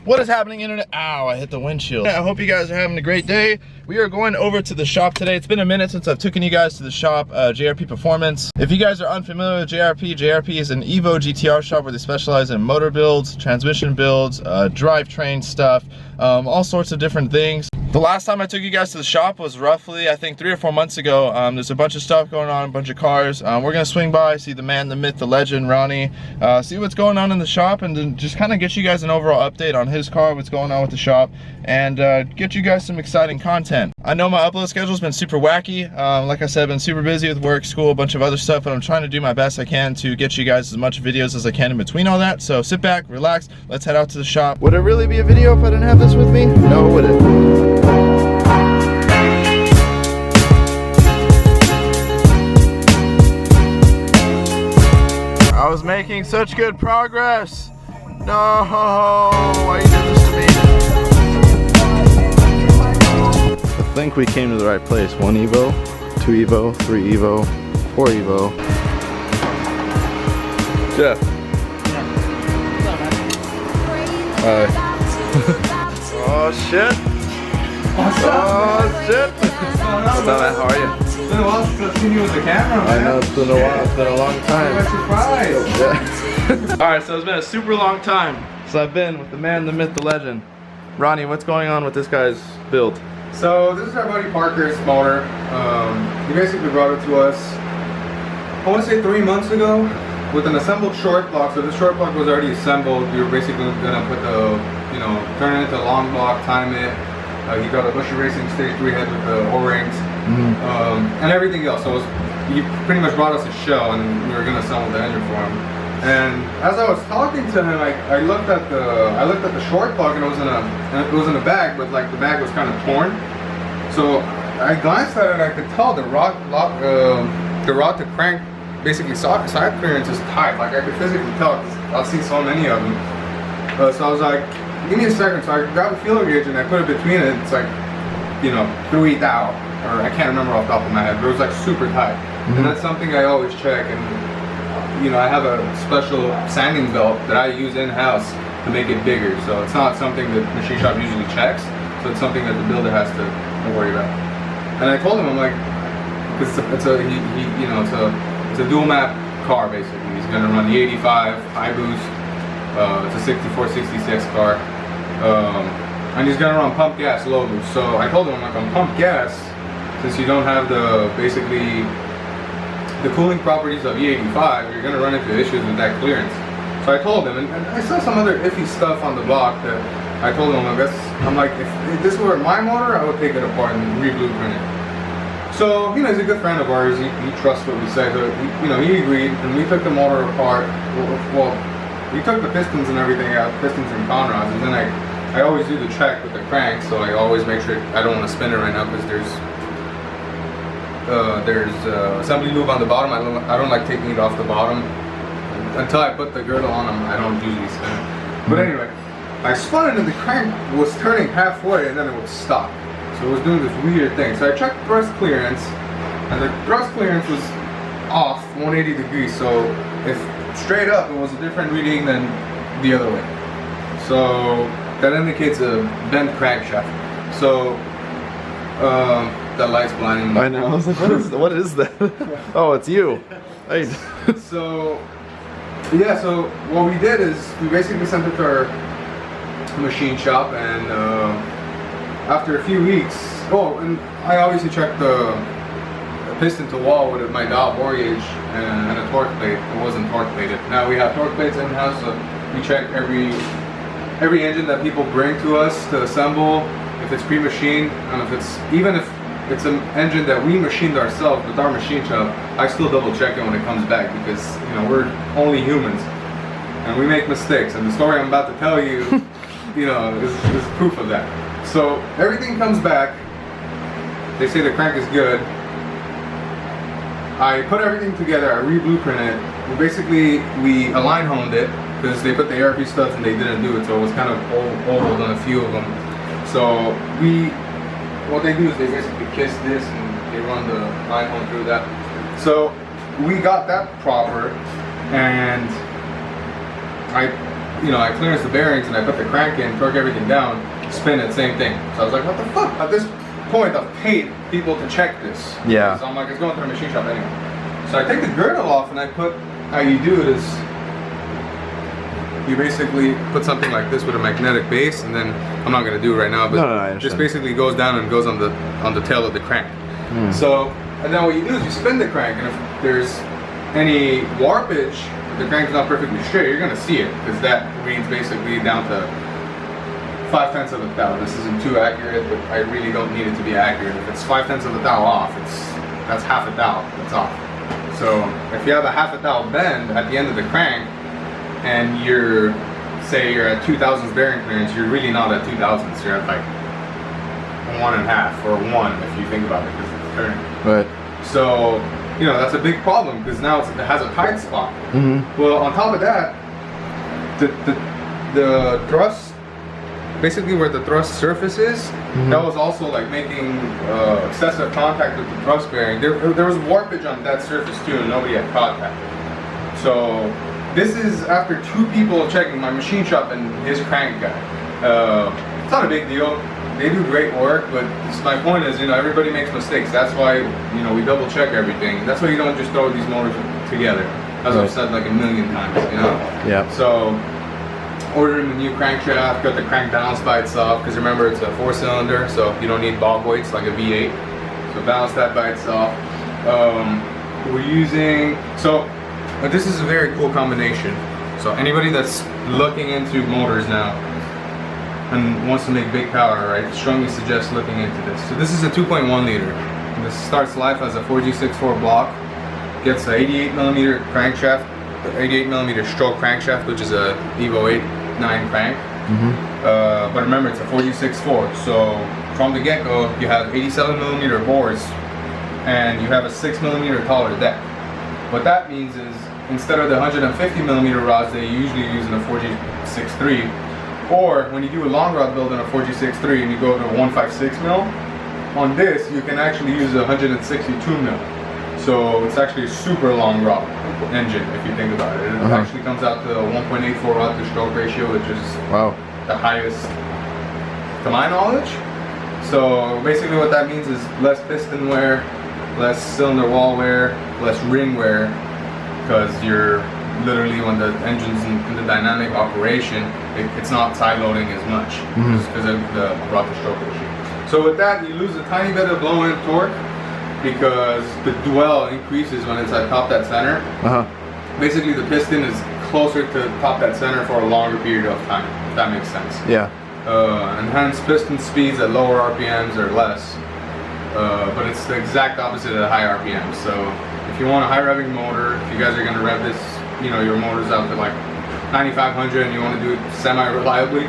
What is happening, internet? Ow, I hit the windshield. I hope you guys are having a great day. We are going over to the shop today. It's been a minute since I've taken you guys to the shop, JRP Performance. If you guys are unfamiliar with JRP is an Evo GTR shop where they specialize in motor builds, transmission builds, drivetrain stuff, all sorts of different things. The last time I took you guys to the shop was roughly, I think, 3 or 4 months ago. There's a bunch of stuff going on, a bunch of cars. We're gonna swing by, see the man, the myth, the legend, Ronnie, see what's going on in the shop, and then just kind of get you guys an overall update on his car, what's going on with the shop, and get you guys some exciting content. I know my upload schedule's been super wacky. Like I said, I've been super busy with work, school, a bunch of other stuff, but I'm trying to do my best I can to get you guys as much videos as I can in between all that. So sit back, relax, let's head out to the shop. Would it really be a video if I didn't have this with me? No, it wouldn't. I was making such good progress. No, why you did this to me? I think we came to the right place. 1 Evo, 2 Evo, 3 Evo, 4 Evo. Jeff. Oh shit. Oh shit. What's up, how are you? It's been a while since I've seen you with the camera, man. I know, it's been a while, it's been a long time. I'm surprised. Yeah. Alright, so it's been a super long time. So I've been with the man, the myth, the legend. Ronnie, what's going on with this guy's build? So this is our buddy Parker's motor. He basically brought it to us, I want to say 3 months ago, with an assembled short block. So the short block was already assembled. We were basically gonna put the, turn it into a long block, time it. He got a Bushy Racing Stage 3 head with the O-rings, and everything else. So he pretty much brought us a shell, and we were gonna assemble the engine for him. And as I was talking to him, I looked at the short block, and it was in a bag, but like the bag was kind of torn. So I glanced at it, and I could tell the rod to crank, basically side clearance is tight. Like I could physically tell, because I've seen so many of them. So I was like, give me a second. So I grabbed a feeler gauge and I put it between it. It's like, 3 thou, or I can't remember off the top of my head, but it was like super tight. And that's something I always check. And I have a special sanding belt that I use in-house to make it bigger. So it's not something that the machine shop usually checks. So it's something that the builder has to worry about. And I told him, I'm like, because it's a dual map car basically. He's gonna run the 85 high boost. It's a 6466 car. And he's gonna run pump gas low boost. So I told him, I'm like, on pump gas, since you don't have basically the cooling properties of E85, you're gonna run into issues with that clearance. So I told him, and I saw some other iffy stuff on the block that I told him, I'm like, if this were my motor, I would take it apart and re-blueprint it. So, he's a good friend of ours. He trusts what we say. So, he agreed, and we took the motor apart. Well, we took the pistons and everything out, pistons and con rods, and then I always do the check with the crank, so I always make sure I don't want to spin it right now because there's assembly lube on the bottom. I don't like taking it off the bottom. Until I put the girdle on them, I don't usually spin it. But anyway, I spun it and the crank was turning halfway and then it would stop. So it was doing this weird thing. So I checked thrust clearance, and the thrust clearance was off 180 degrees. So if straight up, it was a different reading than the other way. So that indicates a bent crankshaft. So that light's blinding me. I know. I was like, what is that? Oh, it's you. Hey. So yeah. So what we did is we basically sent it to our machine shop, and after a few weeks, and I obviously checked the piston to wall with my dial bore gauge and a torque plate. It wasn't torque plated. Now we have torque plates in house, so we check every engine that people bring to us to assemble, if it's pre-machined, and if it's an engine that we machined ourselves with our machine shop. I still double check it when it comes back because we're only humans and we make mistakes. And the story I'm about to tell you, is proof of that. So everything comes back. They say the crank is good. I put everything together, I re-blueprint it. We align honed it because they put the ARP studs and they didn't do it, so it was kind of old on a few of them. So what they do is they basically kiss this and they run the line hone through that. So we got that proper, and I you know, I clearance the bearings and I put the crank in, torque everything down, spin it, same thing. So I was like, what the fuck? At this point, I've paid people to check this. Yeah. So I'm like, it's going through a machine shop anyway. So I take the girdle off and I put, how you do it is, you basically put something like this with a magnetic base, and then I'm not gonna do it right now, but I this basically goes down and goes on the tail of the crank. So, and then what you do is you spin the crank, and if there's any warpage, if the crank's not perfectly straight, you're gonna see it, because that reads basically down to 0.5 of a thou. This isn't too accurate, but I really don't need it to be accurate. If it's 0.5 of a thou off, that's half a thou that's off. So if you have a half a thou bend at the end of the crank, and say you're at 2,000 bearing clearance, you're really not at 2,000s. You're at like 1.5 or 1 if you think about it, because it's turning. Right. So, you know, that's a big problem, because now it has a tight spot. Well, on top of that, the thrust, basically where the thrust surface is, that was also like making excessive contact with the thrust bearing. There was warpage on that surface too, and nobody had caught that. So this is after 2 people checking, my machine shop and his crank guy. It's not a big deal. They do great work, but my point is, you know, everybody makes mistakes. That's why, you know, we double check everything. That's why you don't just throw these motors together, as I've said like a million times, you know? Yeah. So, ordering the new crankshaft, got the crank balanced by itself, because remember it's a 4-cylinder, so you don't need bob weights like a V8. So balance that by itself. We're using, but this is a very cool combination. So anybody that's looking into motors now and wants to make big power, right, strongly suggest looking into this. So this is a 2.1 liter. This starts life as a 4G64 block, gets a 88mm crankshaft, 88mm stroke crankshaft, which is a Evo 8.9 crank. But remember, it's a 4G64, so from the get-go, you have 87mm bores, and you have a 6mm taller deck. What that means is, instead of the 150mm rods they usually use in a 4G63, or when you do a long rod build in a 4G63 and you go to a 156mm, on this you can actually use a 162mm. So it's actually a super long rod engine if you think about it. It actually comes out to a 1.84 rod to stroke ratio, which is the highest to my knowledge. So basically what that means is less piston wear, less cylinder wall wear, less ring wear, because you're literally, when the engine's in the dynamic operation, it's not side loading as much because of the rod to stroke ratio. So with that, you lose a tiny bit of blow-in torque, because the dwell increases when it's at top dead center. Basically the piston is closer to top dead center for a longer period of time, if that makes sense. Yeah. And hence piston speeds at lower RPMs are less, but it's the exact opposite of the high RPMs. So if you want a high revving motor, if you guys are gonna rev this, you know, your motor's out to like 9,500 and you want to do it semi-reliably,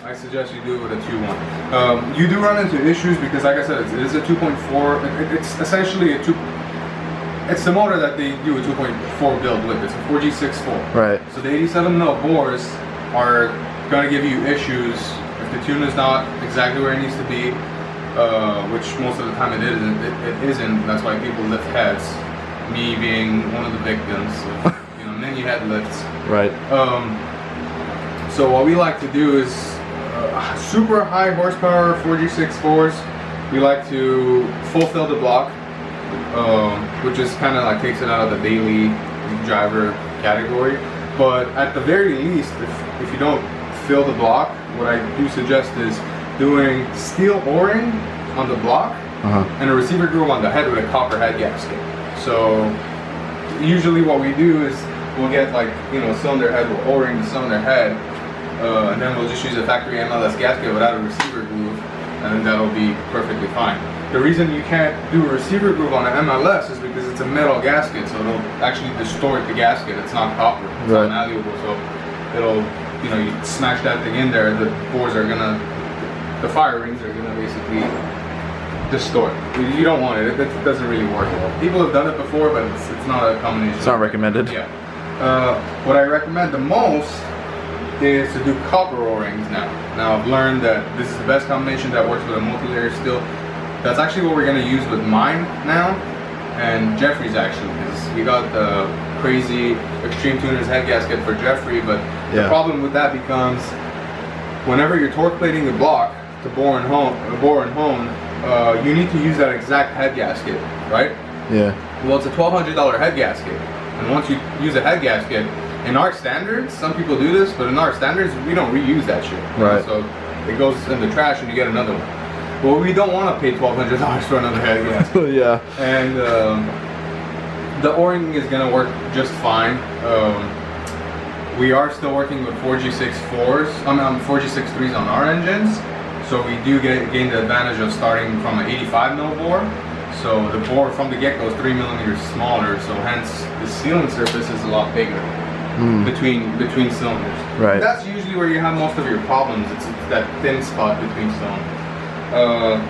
I suggest you do it with a 2.1. You do run into issues because, like I said, it is a 2.4. It's essentially it's the motor that they do a 2.4 build with. It's a 4G64. Right. So the 87mm bores are gonna give you issues if the tune is not exactly where it needs to be, which most of the time it isn't. It isn't. That's why people lift heads. Me being one of the victims of, you know, many head lifts. Right. So what we like to do is super high horsepower 4G64s. We like to full fill the block, which is kind of like takes it out of the daily driver category. But at the very least, if you don't fill the block, what I do suggest is doing steel o-ring on the block and a receiver groove on the head with a copper head gasket. So usually what we do is we'll get, like, you know, cylinder head, we'll o-ring the cylinder head, and then we'll just use a factory MLS gasket without a receiver groove, and then that'll be perfectly fine. The reason you can't do a receiver groove on an MLS is because it's a metal gasket, so it'll actually distort the gasket. It's not copper, it's not malleable, so it'll, you know, you smash that thing in there, the bores are gonna, the fire rings are gonna basically distort. You don't want it. It doesn't really work well. People have done it before, but it's not a combination. It's not recommended. Yeah. What I recommend the most is to do copper O-rings now. Now I've learned that this is the best combination that works with a multi-layer steel. That's actually what we're going to use with mine now, and Jeffrey's actually, because we got the crazy extreme tuner's head gasket for Jeffrey, but the problem with that becomes whenever you're torque plating the block to bore and hone, you need to use that exact head gasket, right? Yeah. Well, it's a $1,200 head gasket, and once you use a head gasket, in our standards, some people do this, but in our standards, we don't reuse that shit. Right. So it goes in the trash and you get another one. Well, we don't want to pay $1,200 for another head gasket. Yeah. And the O-ring is gonna work just fine. We are still working with 4G64s, 4G63s on our engines, so we do gain the advantage of starting from an 85 mil bore. So the bore from the get-go is 3 millimeters smaller, so hence the sealing surface is a lot bigger between cylinders. Right. That's usually where you have most of your problems. It's that thin spot between cylinders.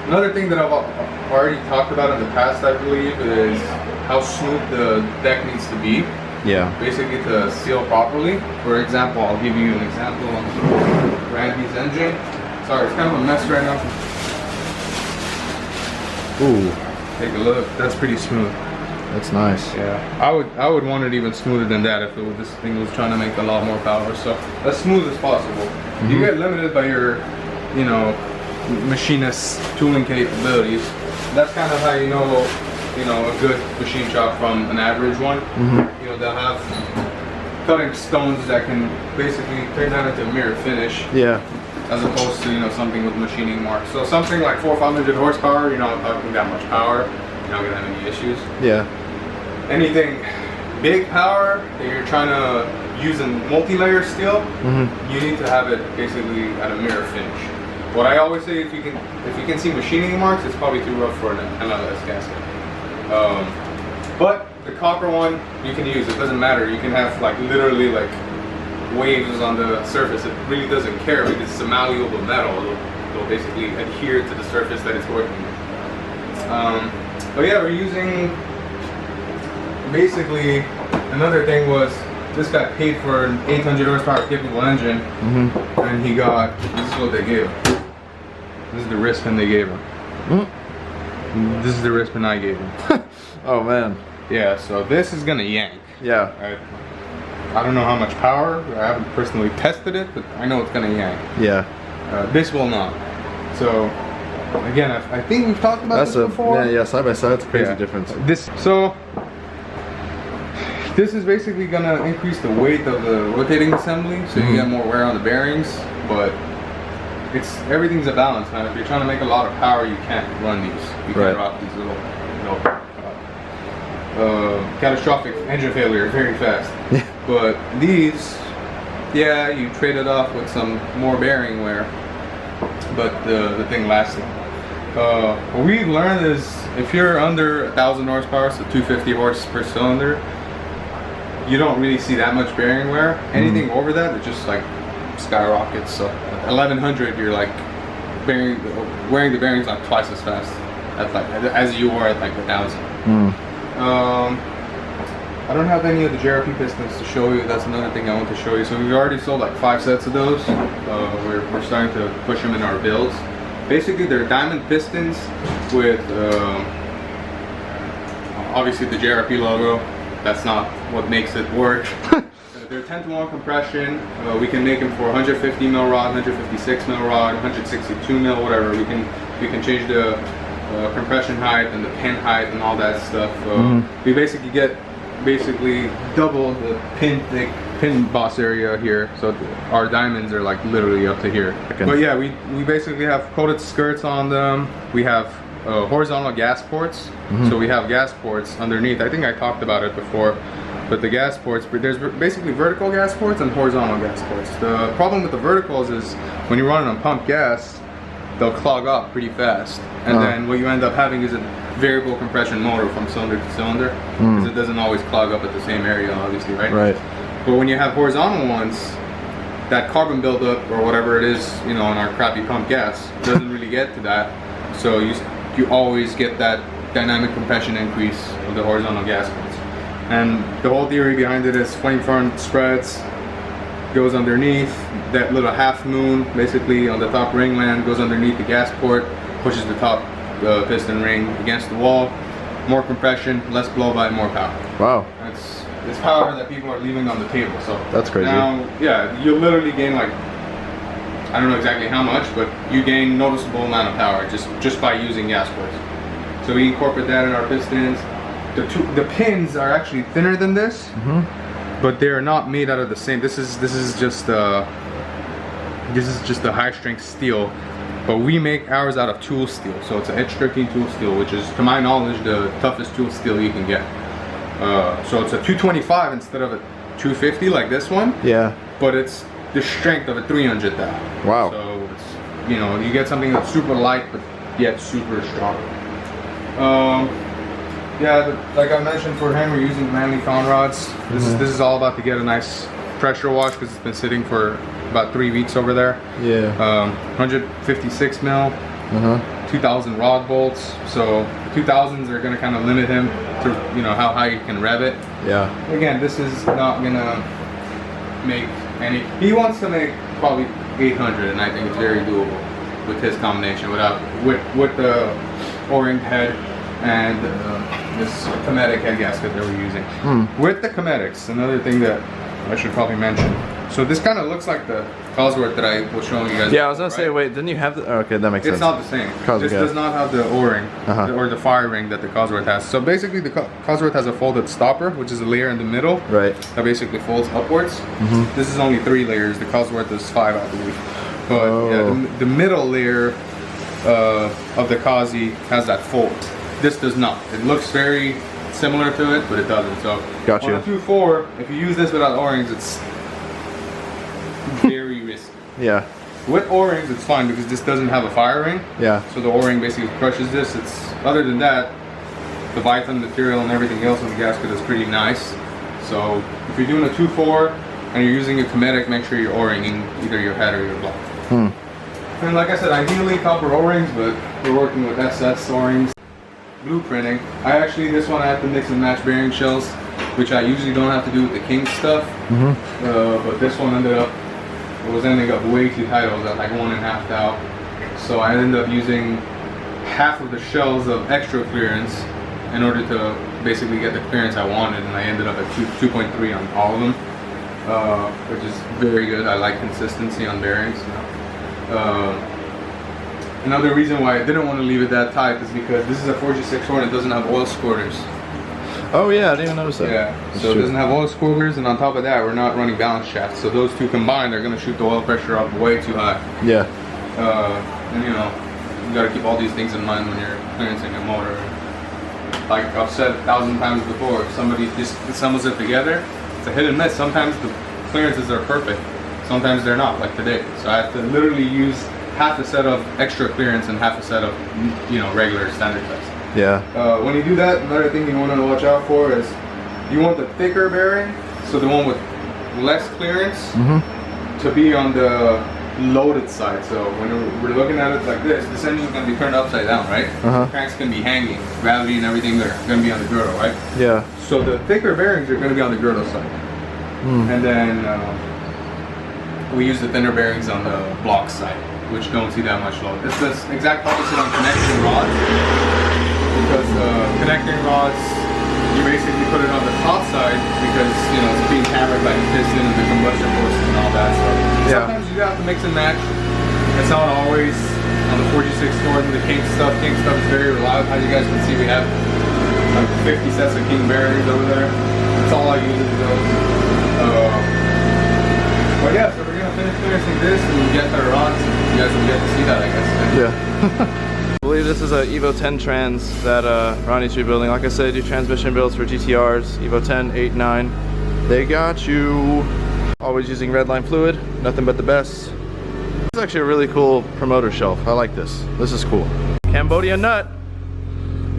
Another thing that I've already talked about in the past, I believe, is how smooth the deck needs to be. Yeah. Basically to seal properly. For example, I'll give you an example on Randy's engine. Sorry, it's kind of a mess right now. Ooh. Take a look. That's pretty smooth. That's nice. Yeah. I would want it even smoother than that if this thing was trying to make a lot more power. So as smooth as possible. You get limited by your, you know, machinist tooling capabilities. That's kind of how you know a good machine shop from an average one. You know, they'll have cutting stones that can basically turn that into a mirror finish. Yeah. As opposed to, you know, something with machining marks. So something like 400 or 500 horsepower, you're not talking that much power. You're not gonna have any issues. Yeah. Anything big power that you're trying to use in multi-layer steel, you need to have it basically at a mirror finish. What I always say, if you can see machining marks, it's probably too rough for an MLS gasket. But the copper one, you can use. It doesn't matter. You can have like literally like waves on the surface. It really doesn't care because it's a malleable metal. It'll basically adhere to the surface that it's working with. But yeah, we're using. Basically, another thing was this guy paid for an 800 horsepower capable engine, and he got. This is what they gave him. This is the wristband they gave him. This is the wristband I gave him. Oh man. Yeah, so this is gonna yank. Yeah. I don't know how much power. I haven't personally tested it, but I know it's gonna yank. Yeah. This will not. So again, I think we've talked about this before. Yeah, side by side, it's a crazy difference. This is basically gonna increase the weight of the rotating assembly, so you get more wear on the bearings, but everything's a balance, man. If you're trying to make a lot of power, you can't run these. You can't rock these little catastrophic engine failure very fast. But these, yeah, you trade it off with some more bearing wear, but the thing lasts long. What we've learned is if you're under 1,000 horsepower, so 250 horse per cylinder, you don't really see that much bearing wear. Anything over that, it just like skyrockets. So at 1,100, you're like wearing the bearings like twice as fast as you were at like 1,000. I don't have any of the JRP pistons to show you. That's another thing I want to show you. So we've already sold like 5 sets of those. We're starting to push them in our builds. Basically, they're diamond pistons with obviously the JRP logo. That's not what makes it work. They're 10-to-1 compression. We can make them for 150 mil rod, 156 mil rod, 162 mil, whatever. We can change the compression height and the pin height and all that stuff. We basically get double the pin boss area here, so our diamonds are like literally up to here. But yeah, we basically have coated skirts on them. We have horizontal gas ports, so we have gas ports underneath. I think I talked about it before, but the gas ports, there's basically vertical gas ports and horizontal gas ports. The problem with the verticals is when you're running on pumped gas, they'll clog up pretty fast, and then what you end up having is a variable compression motor from cylinder to cylinder, because it doesn't always clog up at the same area, obviously, right? Right. But when you have horizontal ones, that carbon buildup or whatever it is, you know, in our crappy pump gas doesn't really get to that, so you always get that dynamic compression increase of the horizontal gas ports. And the whole theory behind it is flame front spreads, goes underneath that little half moon, basically on the top ringland, goes underneath the gas port, pushes the top piston ring against the wall. More compression, less blow by, more power. Wow. it's power that people are leaving on the table. So that's crazy. Now, yeah, you literally gain like, I don't know exactly how much, but you gain noticeable amount of power just by using gas ports. So we incorporate that in our pistons. The pins are actually thinner than this, but they are not made out of the same. This is just a high strength steel, but we make ours out of tool steel. So it's an edge 13 tool steel, which is, to my knowledge, the toughest tool steel you can get. So it's a 225 instead of a 250 like this one. Yeah. But it's the strength of a 300 thou. Wow. So it's, you know, you get something that's super light but yet super strong. Yeah, like I mentioned, for him, we're using Manly con rods. This is all about to get a nice pressure wash because it's been sitting for about 3 weeks over there. Yeah. 156 mil, 2,000 rod bolts. So 2,000s are gonna kind of limit him to, you know, how high you can rev it. Yeah. Again, this is not gonna make any. He wants to make probably 800, and I think it's very doable with his combination with the O-ring head and this Cometic head gasket that we're using. With the Cometics, another thing that I should probably mention. So this kind of looks like the Cosworth that I was showing you guys. Yeah, I was gonna say, wait, didn't you have the? Oh, okay, that makes sense. It's not the same. This does not have the O-ring or the fire ring that the Cosworth has. So basically, the Cosworth has a folded stopper, which is a layer in the middle. Right. That basically folds upwards. This is only 3 layers. The Cosworth is 5, I believe. But yeah, the middle layer of the Cosy has that fold. This does not. It looks very similar to it, but it doesn't. So on a 2.4, if you use this without O-rings, it's very risky. Yeah. With O-rings, it's fine because this doesn't have a fire ring. Yeah. So the O-ring basically crushes this. It's, other than that, the Python material and everything else on the gasket is pretty nice. So if you're doing a 2.4 and you're using a Cometic, make sure you're O-ring in either your head or your block. And like I said, ideally copper O-rings, but we're working with SS O-rings. Blueprinting. This one I have to mix and match bearing shells, which I usually don't have to do with the King stuff. But this one ended up way too tight. I was at like 1.5 thou. So I ended up using half of the shells of extra clearance in order to basically get the clearance I wanted, and I ended up at 2.3 on all of them, which is very good. I like consistency on bearings. Another reason why I didn't want to leave it that tight is because this is a 4G6 horn. It doesn't have oil squirters. Oh yeah, I didn't even notice that. Yeah, so it doesn't have oil squirters, and on top of that, we're not running balance shafts. So those two combined are going to shoot the oil pressure up way too high. Yeah. And you know, you got to keep all these things in mind when you're clearancing a motor. Like I've said 1,000 times before, if somebody just assembles it together, it's a hit and miss. Sometimes the clearances are perfect, sometimes they're not, like today. So I have to literally use half a set of extra clearance and half a set of, you know, regular standard test. Yeah. When you do that, another thing you want to watch out for is you want the thicker bearing, so the one with less clearance, to be on the loaded side. So when we're looking at it like this engine is going to be turned upside down, right? The crank's going to be hanging, gravity and everything are going to be on the girdle, right? Yeah. So the thicker bearings are going to be on the girdle side. And then we use the thinner bearings on the block side, which don't see that much load. It's the exact opposite on connecting rods, because connecting rods, you basically put it on the top side because, you know, it's being hammered by the piston and the combustion forces and all that. So sometimes you have to mix and match. It's not always on the 4G6 horn. The King stuff is very reliable. As you guys can see, we have like 50 sets of King bearings over there. That's all I use is those. But yeah, so we're gonna finish finishing this and we'll get the rods. You guys will get to see that, I guess. Yeah. I believe this is a Evo 10 trans that Ronnie's rebuilding. Like I said, do transmission builds for GTRs, Evo 10, 8, 9. They got you. Always using redline fluid, nothing but the best. This is actually a really cool promoter shelf. I like this. This is cool. Cambodia nut.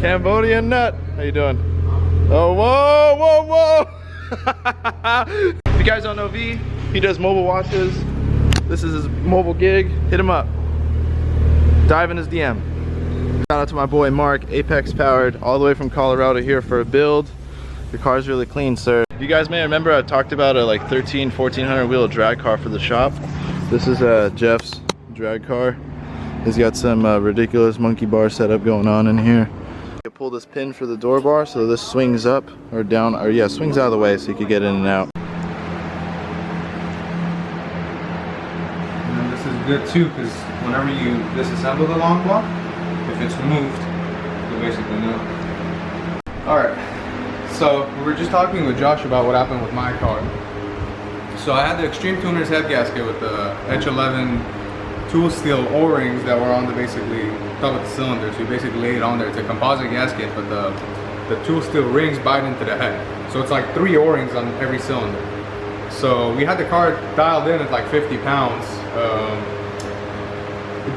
Cambodia nut. How you doing? Oh, whoa, whoa, whoa. If you guys don't know V, he does mobile washes. This is his mobile gig. Hit him up. Dive in his DM. Shout out to my boy Mark, Apex powered, all the way from Colorado here for a build. Your car's really clean, sir. You guys may remember I talked about a like 1400 wheel drag car for the shop. This is Jeff's drag car. He's got some ridiculous monkey bar setup going on in here. Pull this pin for the door bar so this swings up or down, or yeah, swings out of the way so you could get in and out. And then this is good too, because whenever you disassemble the long block, if it's removed, you'll basically know. Alright, so we were just talking with Josh about what happened with my car. So I had the Extreme Tuners head gasket with the H11 tool steel O-rings that were on the basically top of the cylinder. So you basically lay it on there. It's a composite gasket, but the tool steel rings bite into the head. So it's like 3 O-rings on every cylinder. So we had the car dialed in at like 50 pounds.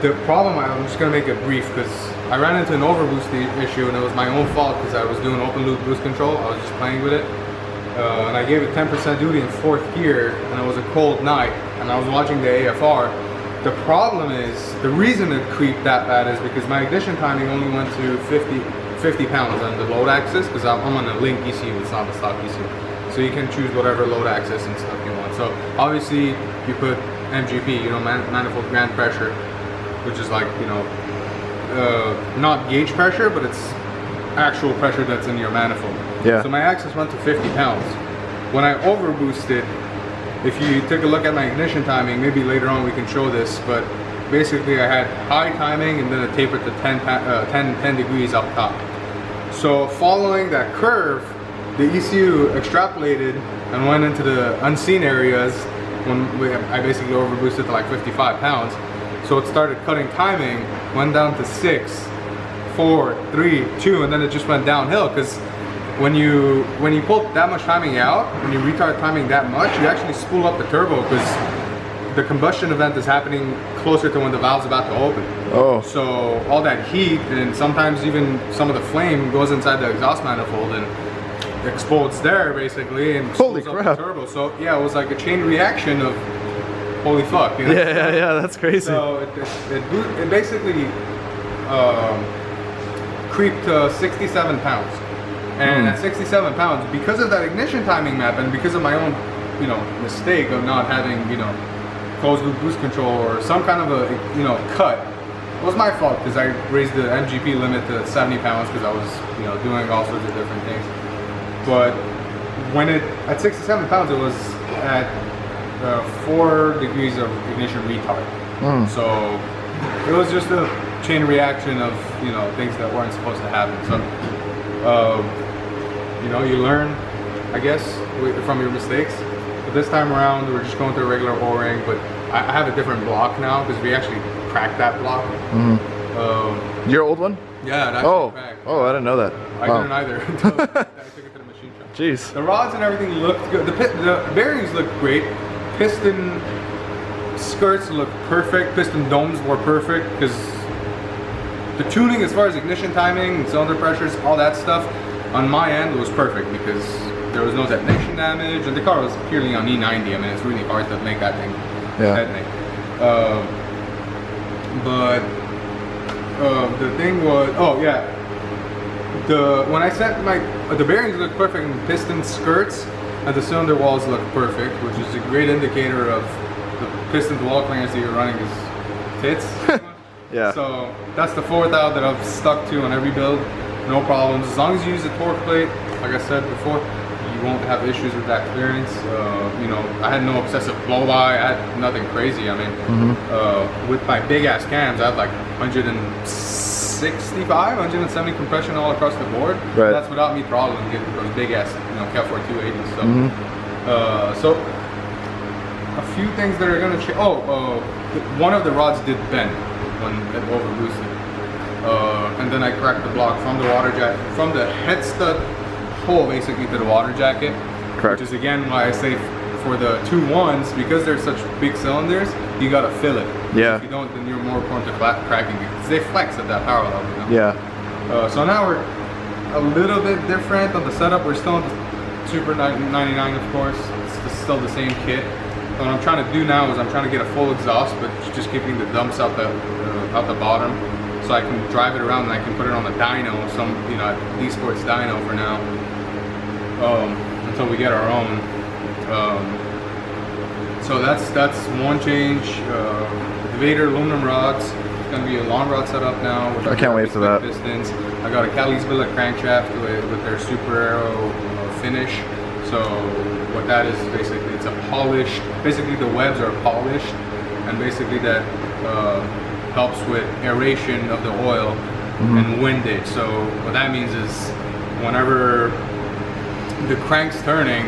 The problem, I'm just gonna make it brief because I ran into an overboost issue and it was my own fault because I was doing open loop boost control. I was just playing with it. And I gave it 10% duty in 4th gear and it was a cold night and I was watching the AFR. The problem is, the reason it creeped that bad is because my ignition timing only went to 50 pounds on the load axis because I'm on a link ECU, it's not the stock ECU. So you can choose whatever load axis and stuff you want. So obviously you put MGP, you know, manifold grand pressure, which is like, you know, not gauge pressure, but it's actual pressure that's in your manifold. Yeah. So my axis went to 50 pounds. When I overboosted, if you take a look at my ignition timing, maybe later on we can show this, but basically I had high timing and then it tapered to 10 degrees up top. So following that curve, the ECU extrapolated and went into the unseen areas when I basically overboosted to like 55 pounds. So it started cutting timing, went down to 6, 4, 3, 2, and then it just went downhill because when you pull that much timing out, when you retard timing that much, you actually spool up the turbo because the combustion event is happening closer to when the valve's about to open. Oh. So all that heat and sometimes even some of the flame goes inside the exhaust manifold and explodes there basically and holy spools crap. up the turbo. So yeah, it was like a chain reaction of holy fuck. You know? Yeah, that's crazy. So it basically creeped to 67 pounds. And at 67 pounds, because of that ignition timing map and because of my own, you know, mistake of not having, you know, closed loop boost control or some kind of a, you know, cut, it was my fault because I raised the MGP limit to 70 pounds because I was, you know, doing all sorts of different things. But when at 67 pounds, it was at 4 degrees of ignition retard. So it was just a chain reaction of, you know, things that weren't supposed to happen. So, you know, you learn, I guess, from your mistakes. But this time around, we're just going through a regular O-ring, but I have a different block now because we actually cracked that block. Your old one? Yeah, it actually cracked. Oh, I didn't know that. I didn't either until I took it to the machine shop. Jeez. The rods and everything looked good. The bearings looked great. Piston skirts looked perfect. Piston domes were perfect because the tuning as far as ignition timing, cylinder pressures, all that stuff on my end was perfect because there was no detonation damage and the car was purely on E90. I mean, it's really hard to make that thing detonate. But the thing was, when I set the bearings look perfect and the piston skirts and the cylinder walls look perfect, which is a great indicator of the piston to wall clearance that you're running is tits. Yeah. So that's the 4,000 that I've stuck to on every build. No problems. As long as you use the torque plate, like I said before, you won't have issues with that clearance. You know, I had no excessive blow-by. I had nothing crazy. I mean, with my big-ass cams, I had like 165, 170 compression all across the board. Right. That's without me throttling getting those big-ass, you know, Cal 280s. So, so a few things that are gonna change. One of the rods did bend when it overboosted. And then I cracked the block from the water jacket, from the head stud hole basically to the water jacket. Correct. Which is again why I say for the 2.1s, because they're such big cylinders, you gotta fill it. Yeah. If you don't, then you're more prone to cracking it. Because they flex at that power level. You know? Yeah. So now we're a little bit different on the setup. We're still on the Super 99, of course. It's still the same kit. What I'm trying to do now is I'm trying to get a full exhaust, but just keeping the dumps out the bottom, so I can drive it around and I can put it on the dyno, some, you know, D-Sports dyno for now, until we get our own. So that's one change. The Vader aluminum rods. It's gonna be a long rod setup now. I can't wait for that. Pistons. I I got a Cali's billet crankshaft with their Super Aero finish. So what that is basically, it's a polished, basically the webs are polished, and basically that helps with aeration of the oil and windage. So what that means is whenever the crank's turning,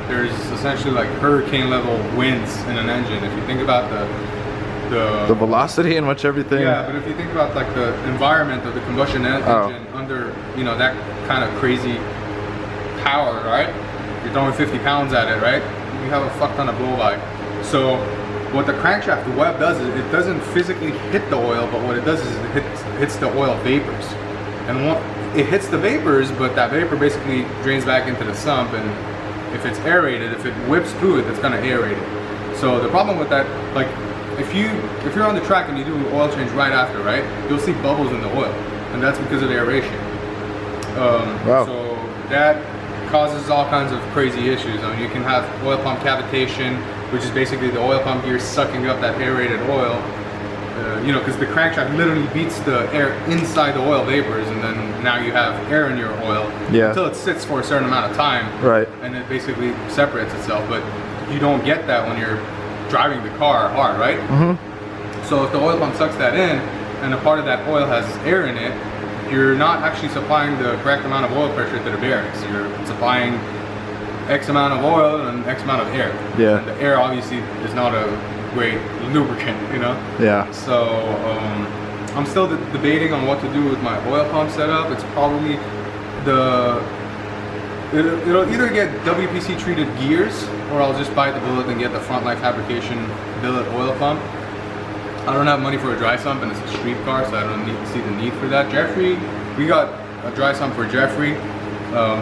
there's essentially like hurricane level winds in an engine. If you think about the velocity in which everything. Yeah, but if you think about like the environment of the combustion engine under, you know, that kind of crazy power, right? You're throwing 50 pounds at it, right? You have a fuck ton of blow by. So what the crankshaft, the web does is it doesn't physically hit the oil, but what it does is it hits the oil vapors. And it hits the vapors, but that vapor basically drains back into the sump, and if it's aerated, if it whips through it, it's gonna aerate it. So the problem with that, like if you're on the track and you do an oil change right after, right, you'll see bubbles in the oil, and that's because of the aeration. Wow. So that causes all kinds of crazy issues. I mean, you can have oil pump cavitation, which is basically the oil pump gear sucking up that aerated oil. You know, because the crankshaft literally beats the air inside the oil vapors, and then now you have air in your oil until it sits for a certain amount of time, right? And it basically separates itself. But you don't get that when you're driving the car hard, right? So if the oil pump sucks that in, and a part of that oil has air in it, you're not actually supplying the correct amount of oil pressure to the bearings. You're supplying X amount of oil and X amount of air. Yeah. And the air obviously is not a great lubricant, you know? Yeah. So I'm still debating on what to do with my oil pump setup. It's probably it'll either get WPC treated gears, or I'll just buy the billet and get the Front Life Fabrication billet oil pump. I don't have money for a dry sump, and it's a street car, so I don't see the need for that. Jeffrey, we got a dry sump for Jeffrey.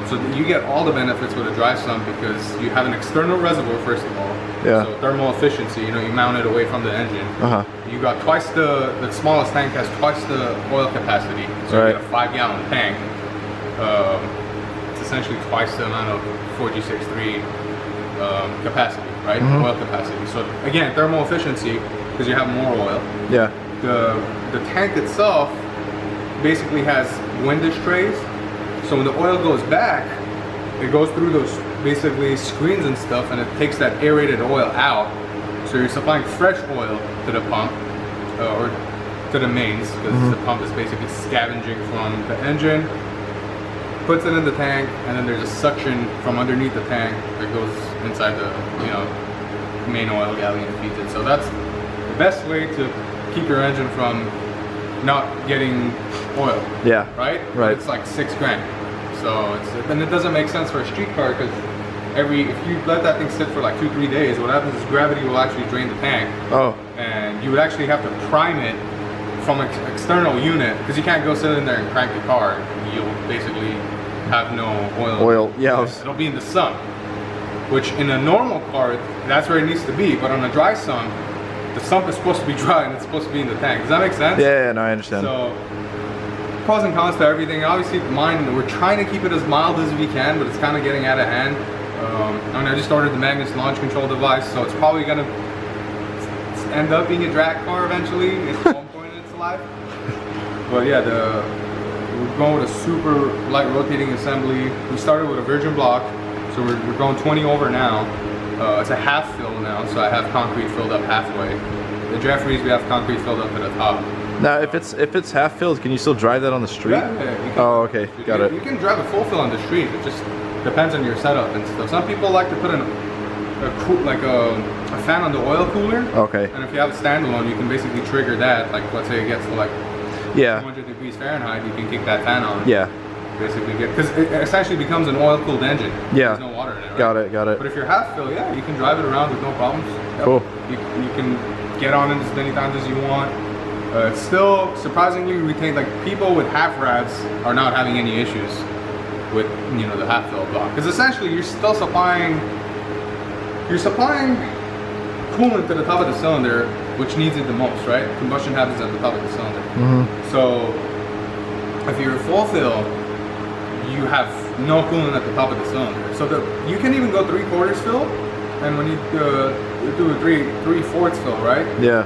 So you get all the benefits with a dry sump because you have an external reservoir, first of all. Yeah. So thermal efficiency, you know, you mount it away from the engine. You got twice the smallest tank has twice the oil capacity. So you get a 5-gallon tank. It's essentially twice the amount of 4G63 capacity, right? Oil capacity. So again, thermal efficiency because you have more oil. Yeah. The tank itself basically has windage trays. So when the oil goes back, it goes through those basically screens and stuff, and it takes that aerated oil out. So you're supplying fresh oil to the pump, or to the mains, because the pump is basically scavenging from the engine, puts it in the tank, and then there's a suction from underneath the tank that goes inside the, you know, main oil galley and feeds it. So that's the best way to keep your engine from not getting oil. Yeah. Right? Right. It's like $6,000. So and it doesn't make sense for a street car because if you let that thing sit for like 2-3 days, what happens is gravity will actually drain the tank. And you would actually have to prime it from an external unit because you can't go sit in there and crank the car. You'll basically have no oil. It'll be in the sump, which in a normal car, that's where it needs to be. But on a dry sump, the sump is supposed to be dry and it's supposed to be in the tank. Does that make sense? Yeah, no, I understand. So, pros and cons to everything. Obviously, mine, we're trying to keep it as mild as we can, but it's kind of getting out of hand. I mean, I just ordered the Magnus launch control device, so it's probably going to end up being a drag car eventually at one point in its life. But yeah, we're going with a super light rotating assembly. We started with a virgin block, so we're going 20 over now. It's a half fill now, so I have concrete filled up halfway. The Jeffries, we have concrete filled up to the top. Now, if it's half filled, can you still drive that on the street? Yeah, you can. Oh, okay, got it. You can drive a full fill on the street. It just depends on your setup and stuff. Some people like to put in a fan on the oil cooler. Okay. And if you have a standalone, you can basically trigger that. Like, let's say it gets to like 200 degrees Fahrenheit, you can kick that fan on. Yeah. Basically, because it essentially becomes an oil-cooled engine. Yeah. There's no water in it. Right? Got it. But if you're half fill, yeah, you can drive it around with no problems. Yep. Cool. You can get on it as many times as you want. It's still surprisingly retained. Like people with half rads are not having any issues with the half fill block because essentially you're still supplying coolant to the top of the cylinder, which needs it the most, right? Combustion happens at the top of the cylinder. So if you're full fill, you have no coolant at the top of the cylinder. So you can even go 3/4 fill, and when you do a 3/4 though, right? Yeah.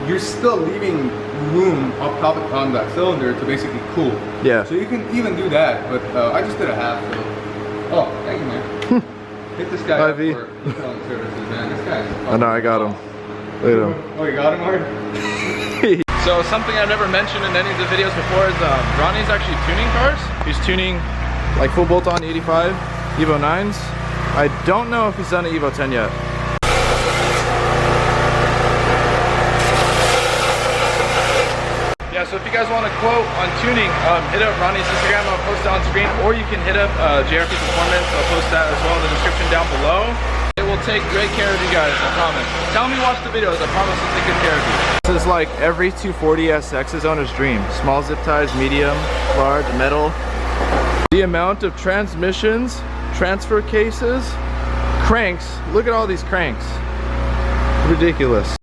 You're still leaving room up top on that cylinder to basically cool. Yeah. So you can even do that, but I just did a half fill. Oh, thank you, man. Hit this guy up for selling services, man. This guy's. I know, I got him. Look at him. Oh, you got him, Mark? So something I've never mentioned in any of the videos before is Ronnie's actually tuning cars. He's tuning like full bolt-on 85 Evo 9s. I don't know if he's done an Evo 10 yet. Yeah, so if you guys want a quote on tuning, hit up Ronnie's Instagram. I'll post it on screen, or you can hit up JRP Performance. I'll post that as well in the description down below. It will take great care of you guys, I promise. Tell me watch the videos, I promise to take good care of you. This is like every 240 SX's owner's dream. Small zip ties, medium, large, metal. The amount of transmissions, transfer cases, cranks. Look at all these cranks. Ridiculous.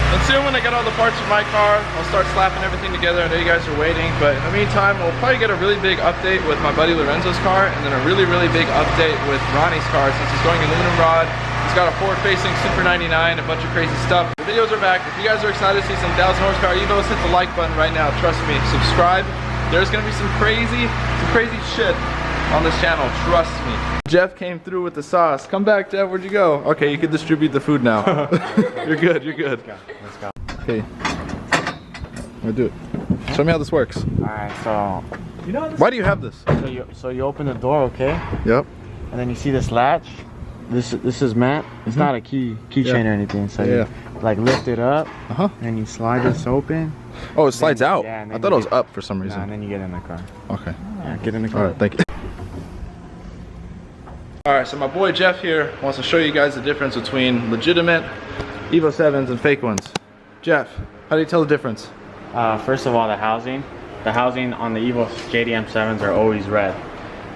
And soon when I get all the parts for my car, I'll start slapping everything together. I know you guys are waiting, but in the meantime, we'll probably get a really big update with my buddy Lorenzo's car, and then a really big update with Ronnie's car since he's going aluminum rod. He's got a forward-facing Super 99, a bunch of crazy stuff. The videos are back. If you guys are excited to see some 1,000 horsepower Evos, hit the like button right now. Trust me, subscribe. There's gonna be some crazy shit on this channel, trust me. Jeff came through with the sauce. Come back, Jeff, where'd you go? Okay, you can distribute the food now. You're good, you're good. Let's go. Okay, I'm gonna do it. Show me how this works. Alright, so you know Why do you have this? So you open the door, okay? Yep. And then you see this latch. This is matte. It's not a keychain or anything. So you like lift it up, and you slide this open. Oh, it slides out. Yeah, I thought it was up for some reason. Nah, and then you get in the car. Okay. Yeah, get in the car. All right, thank you. All right, so my boy Jeff here wants to show you guys the difference between legitimate Evo 7s and fake ones. Jeff, how do you tell the difference? First of all, the housing on the Evo JDM 7s are always red.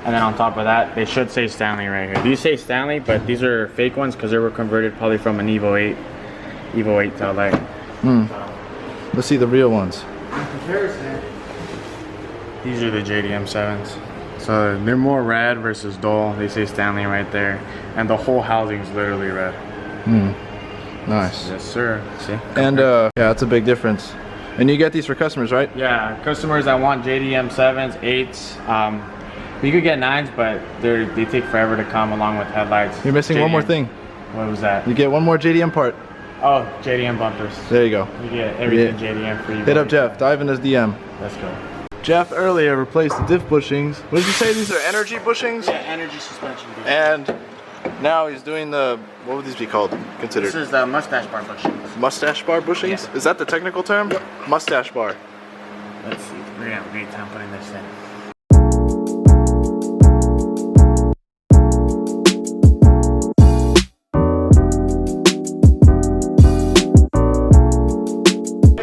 And then on top of that, they should say Stanley right here. These say Stanley, but these are fake ones because they were converted probably from an Evo 8 to like. Let's see the real ones. In comparison, these are the JDM 7s. So they're more red versus dull. They say Stanley right there. And the whole housing is literally red. Nice. Yes, sir. See? And yeah, that's a big difference. And you get these for customers, right? Yeah, customers that want JDM 7s, 8s. You could get 9s, but they take forever to come along with headlights. You're missing one more thing. What was that? You get one more JDM part. Oh, JDM bumpers. There you go. You get everything JDM for you. Hit up Jeff. Dive in his DM. Let's go. Jeff earlier replaced the diff bushings. What did you say? These are energy bushings? Yeah, energy suspension. And now he's doing the, what would these be called? Considered? This is the mustache bar bushings. Mustache bar bushings? Yeah. Is that the technical term? Yep. Mustache bar. Let's see. We're gonna have a great time putting this in.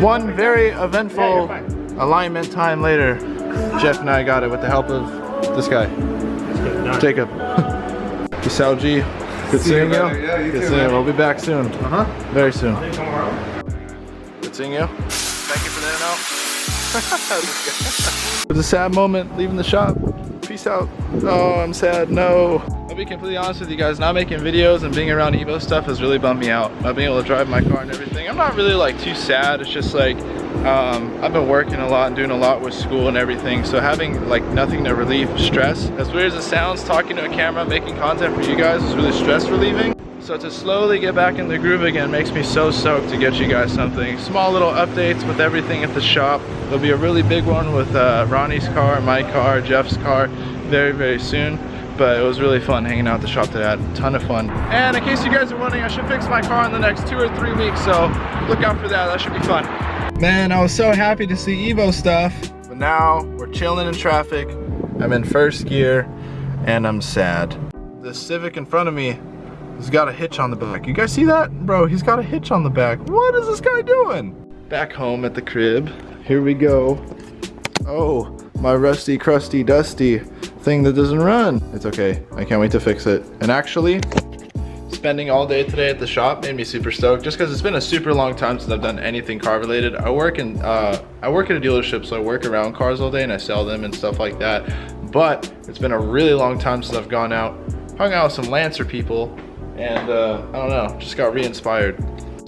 One very eventful alignment time later, Jeff and I got it with the help of this guy, Jacob. G. Good seeing you. Yeah, you Good too, seeing you. man. We'll be back soon. Very soon. Good seeing you. Thank you for that It was a sad moment leaving the shop. Peace out. Oh, I'm sad. No. I'll be completely honest with you guys. Not making videos and being around Evo stuff has really bummed me out. Not being able to drive my car and everything. I'm not really like too sad. It's just like I've been working a lot and doing a lot with school and everything. So having like nothing to relieve stress, as weird as it sounds, talking to a camera, making content for you guys is really stress relieving. So to slowly get back in the groove again makes me so stoked to get you guys something. Small little updates with everything at the shop. There'll be a really big one with Ronnie's car, my car, Jeff's car very soon. But it was really fun hanging out at the shop today. I had a ton of fun. And in case you guys are wondering, I should fix my car in the next 2 or 3 weeks, so look out for that. That should be fun. Man, I was so happy to see Evo stuff. But now we're chilling in traffic. I'm in first gear and I'm sad. The Civic in front of me has got a hitch on the back. You guys see that? Bro, he's got a hitch on the back. What is this guy doing? Back home at the crib. Here we go. Oh, my rusty, crusty, dusty thing that doesn't run. It's okay. I can't wait to fix it. And actually, spending all day today at the shop made me super stoked, just because it's been a super long time since I've done anything car related. I work at a dealership, so I work around cars all day and I sell them and stuff like that. But it's been a really long time since I've gone out, hung out with some Lancer people, and I don't know, just got re-inspired.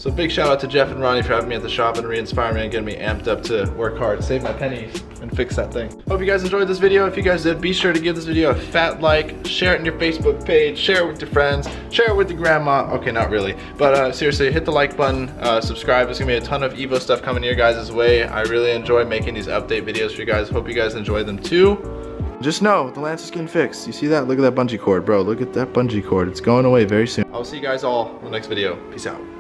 So big shout out to Jeff and Ronnie for having me at the shop and re-inspiring me and getting me amped up to work hard, save my pennies, and fix that thing. Hope you guys enjoyed this video. If you guys did, be sure to give this video a fat like, share it on your Facebook page, share it with your friends, share it with your grandma. Okay, not really, but seriously, hit the like button, subscribe. There's gonna be a ton of Evo stuff coming your guys' way. I really enjoy making these update videos for you guys. Hope you guys enjoy them too. Just know, the Lance is getting fixed. You see that? Look at that bungee cord, bro. Look at that bungee cord. It's going away very soon. I'll see you guys all in the next video. Peace out.